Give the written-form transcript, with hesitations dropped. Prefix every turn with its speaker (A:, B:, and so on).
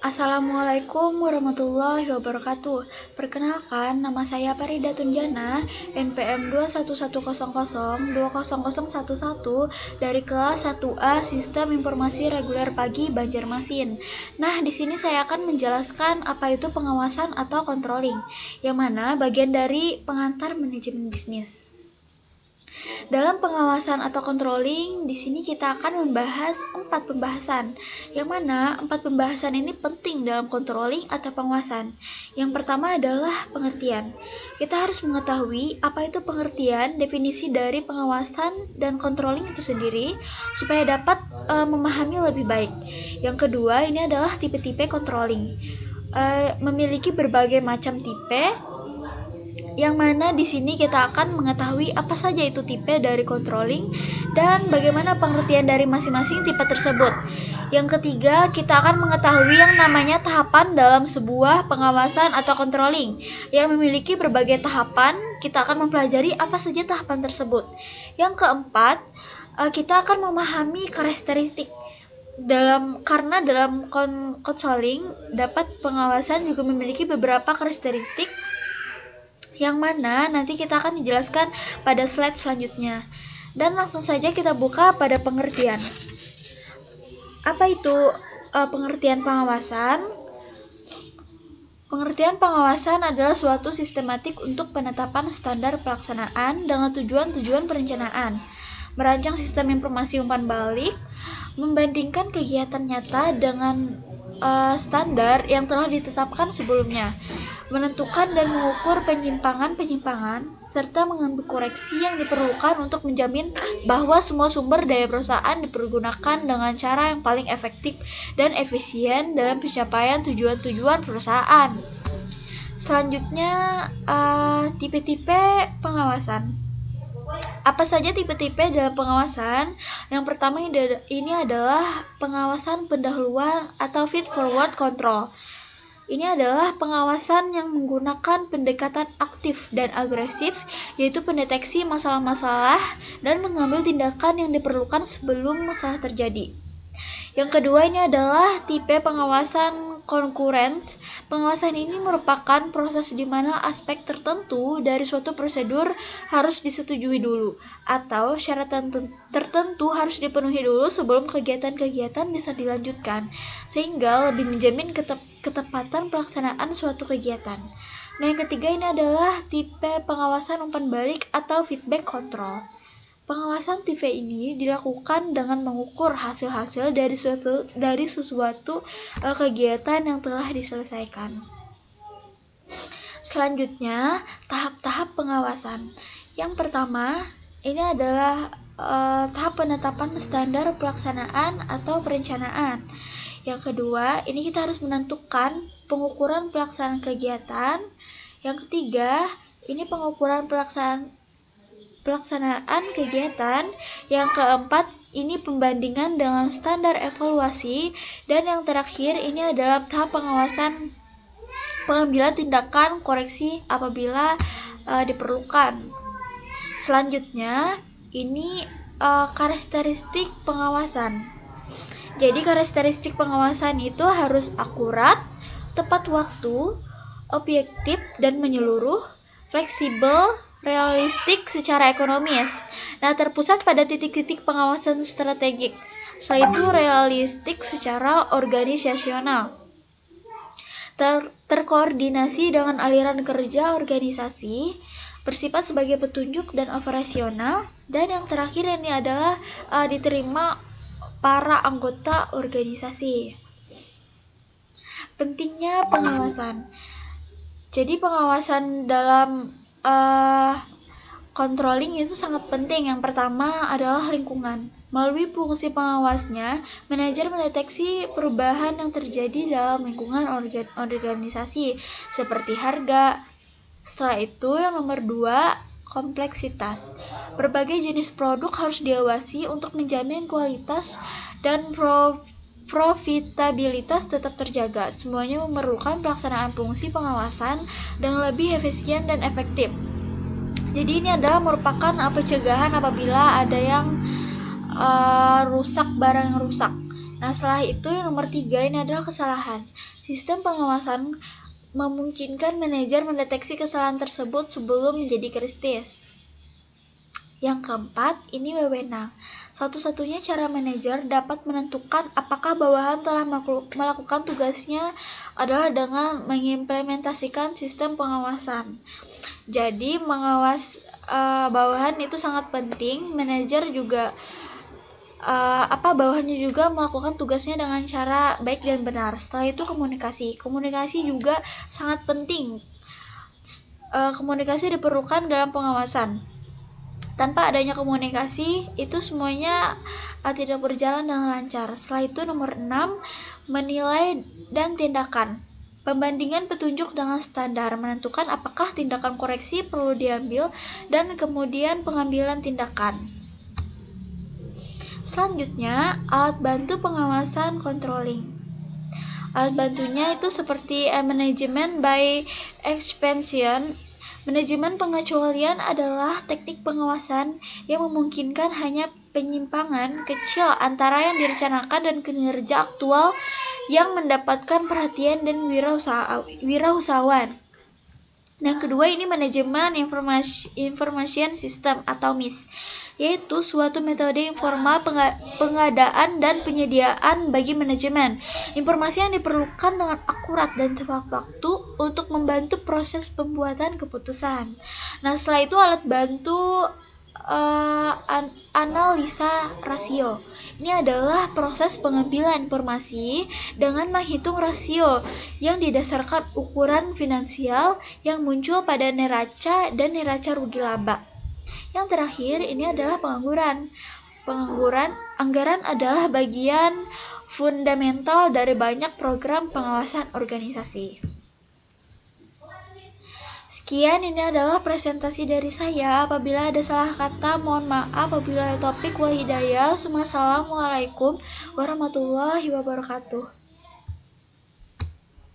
A: Assalamualaikum warahmatullahi wabarakatuh. Perkenalkan, nama saya Farida Tunjana, NPM 21100200011 dari kelas 1A Sistem Informasi Reguler Pagi Banjarmasin. Nah, di sini saya akan menjelaskan apa itu pengawasan atau controlling, yang mana bagian dari pengantar manajemen bisnis. Dalam pengawasan atau controlling, di sini kita akan membahas 4 pembahasan, yang mana 4 pembahasan ini penting dalam controlling atau pengawasan. Yang pertama adalah pengertian. Kita harus mengetahui apa itu pengertian, definisi dari pengawasan dan controlling itu sendiri, supaya dapat memahami lebih baik. Yang kedua, ini adalah tipe-tipe controlling. Memiliki berbagai macam tipe, yang mana di sini kita akan mengetahui apa saja itu tipe dari controlling dan bagaimana pengertian dari masing-masing tipe tersebut. Yang ketiga, kita akan mengetahui yang namanya tahapan dalam sebuah pengawasan atau controlling yang memiliki berbagai tahapan. Kita akan mempelajari apa saja tahapan tersebut. Yang keempat, kita akan memahami karakteristik karena dalam controlling dapat pengawasan juga memiliki beberapa karakteristik yang mana nanti kita akan dijelaskan pada slide selanjutnya. Dan langsung saja kita buka pada pengertian. Apa itu pengertian pengawasan? Pengertian pengawasan adalah suatu sistematik untuk penetapan standar pelaksanaan dengan tujuan-tujuan perencanaan, merancang sistem informasi umpan balik, membandingkan kegiatan nyata dengan standar yang telah ditetapkan sebelumnya, menentukan dan mengukur penyimpangan-penyimpangan, serta mengambil koreksi yang diperlukan untuk menjamin bahwa semua sumber daya perusahaan dipergunakan dengan cara yang paling efektif dan efisien dalam pencapaian tujuan-tujuan perusahaan. Selanjutnya, tipe-tipe pengawasan. Apa saja tipe-tipe dalam pengawasan? Yang pertama ini adalah pengawasan pendahuluan atau feed forward control. Ini adalah pengawasan yang menggunakan pendekatan aktif dan agresif, yaitu pendeteksi masalah-masalah dan mengambil tindakan yang diperlukan sebelum masalah terjadi. Yang kedua ini adalah tipe pengawasan konkuren. Pengawasan ini merupakan proses di mana aspek tertentu dari suatu prosedur harus disetujui dulu, atau syarat tertentu harus dipenuhi dulu sebelum kegiatan-kegiatan bisa dilanjutkan, sehingga lebih menjamin ketepatan pelaksanaan suatu kegiatan. Nah, yang ketiga ini adalah tipe pengawasan umpan balik atau feedback control. Pengawasan tipe ini dilakukan dengan mengukur hasil-hasil dari sesuatu kegiatan yang telah diselesaikan. Selanjutnya, tahap-tahap pengawasan. Yang pertama, ini adalah tahap penetapan standar pelaksanaan atau perencanaan. Yang kedua, ini kita harus menentukan pengukuran pelaksanaan kegiatan. Yang ketiga, ini pengukuran pelaksanaan kegiatan. Yang keempat, ini pembandingan dengan standar evaluasi. Dan yang terakhir, ini adalah tahap pengawasan pengambilan tindakan koreksi apabila diperlukan. Selanjutnya, ini karakteristik pengawasan. Jadi karakteristik pengawasan itu harus akurat, tepat waktu, objektif dan menyeluruh, fleksibel, realistik secara ekonomis. Nah, terpusat pada titik-titik pengawasan strategik. Setelah itu realistik secara organisasional. Terkoordinasi dengan aliran kerja organisasi, bersifat sebagai petunjuk dan operasional. Dan yang terakhir ini adalah diterima para anggota organisasi. Pentingnya pengawasan. Jadi pengawasan dalam controlling itu sangat penting. Yang pertama adalah lingkungan. Melalui fungsi pengawasnya, manajer mendeteksi perubahan yang terjadi dalam lingkungan organisasi, seperti harga. Setelah itu, yang nomor 2, kompleksitas. Berbagai jenis produk harus diawasi untuk menjamin kualitas dan profitabilitas tetap terjaga. Semuanya memerlukan pelaksanaan fungsi pengawasan yang lebih efisien dan efektif. Jadi ini adalah merupakan pencegahan apabila ada yang rusak, barang yang rusak. Nah, setelah itu yang nomor 3 ini adalah kesalahan. Sistem pengawasan memungkinkan manajer mendeteksi kesalahan tersebut sebelum menjadi kritis. Yang keempat, ini wewenang. Satu-satunya cara manajer dapat menentukan apakah bawahan telah melakukan tugasnya adalah dengan mengimplementasikan sistem pengawasan. Jadi, mengawas bawahan itu sangat penting. Manajer juga bawahannya juga melakukan tugasnya dengan cara baik dan benar. Setelah itu komunikasi juga sangat penting. Komunikasi diperlukan dalam pengawasan. Tanpa adanya komunikasi, itu semuanya tidak berjalan dengan lancar. Setelah itu nomor 6, menilai dan tindakan. Pembandingan petunjuk dengan standar, menentukan apakah tindakan koreksi perlu diambil, dan kemudian pengambilan tindakan. Selanjutnya, alat bantu pengawasan controlling. Alat bantunya itu seperti management by expansion. Manajemen pengecualian adalah teknik pengawasan yang memungkinkan hanya penyimpangan kecil antara yang direncanakan dan kinerja aktual yang mendapatkan perhatian dan wirausahawan. Yang kedua ini manajemen information system atau MIS, yaitu suatu metode informal pengadaan dan penyediaan bagi manajemen informasi yang diperlukan dengan akurat dan tepat waktu untuk membantu proses pembuatan keputusan. Nah, setelah itu alat bantu analisa rasio. Ini adalah proses pengambilan informasi dengan menghitung rasio yang didasarkan ukuran finansial yang muncul pada neraca dan neraca rugi laba. Yang terakhir ini adalah pengangguran. Anggaran adalah bagian fundamental dari banyak program pengawasan organisasi. Sekian, ini adalah presentasi dari saya. Apabila ada salah kata, mohon maaf. Apabila ada topik wal hidayah. Wassalamualaikum warahmatullahi wabarakatuh.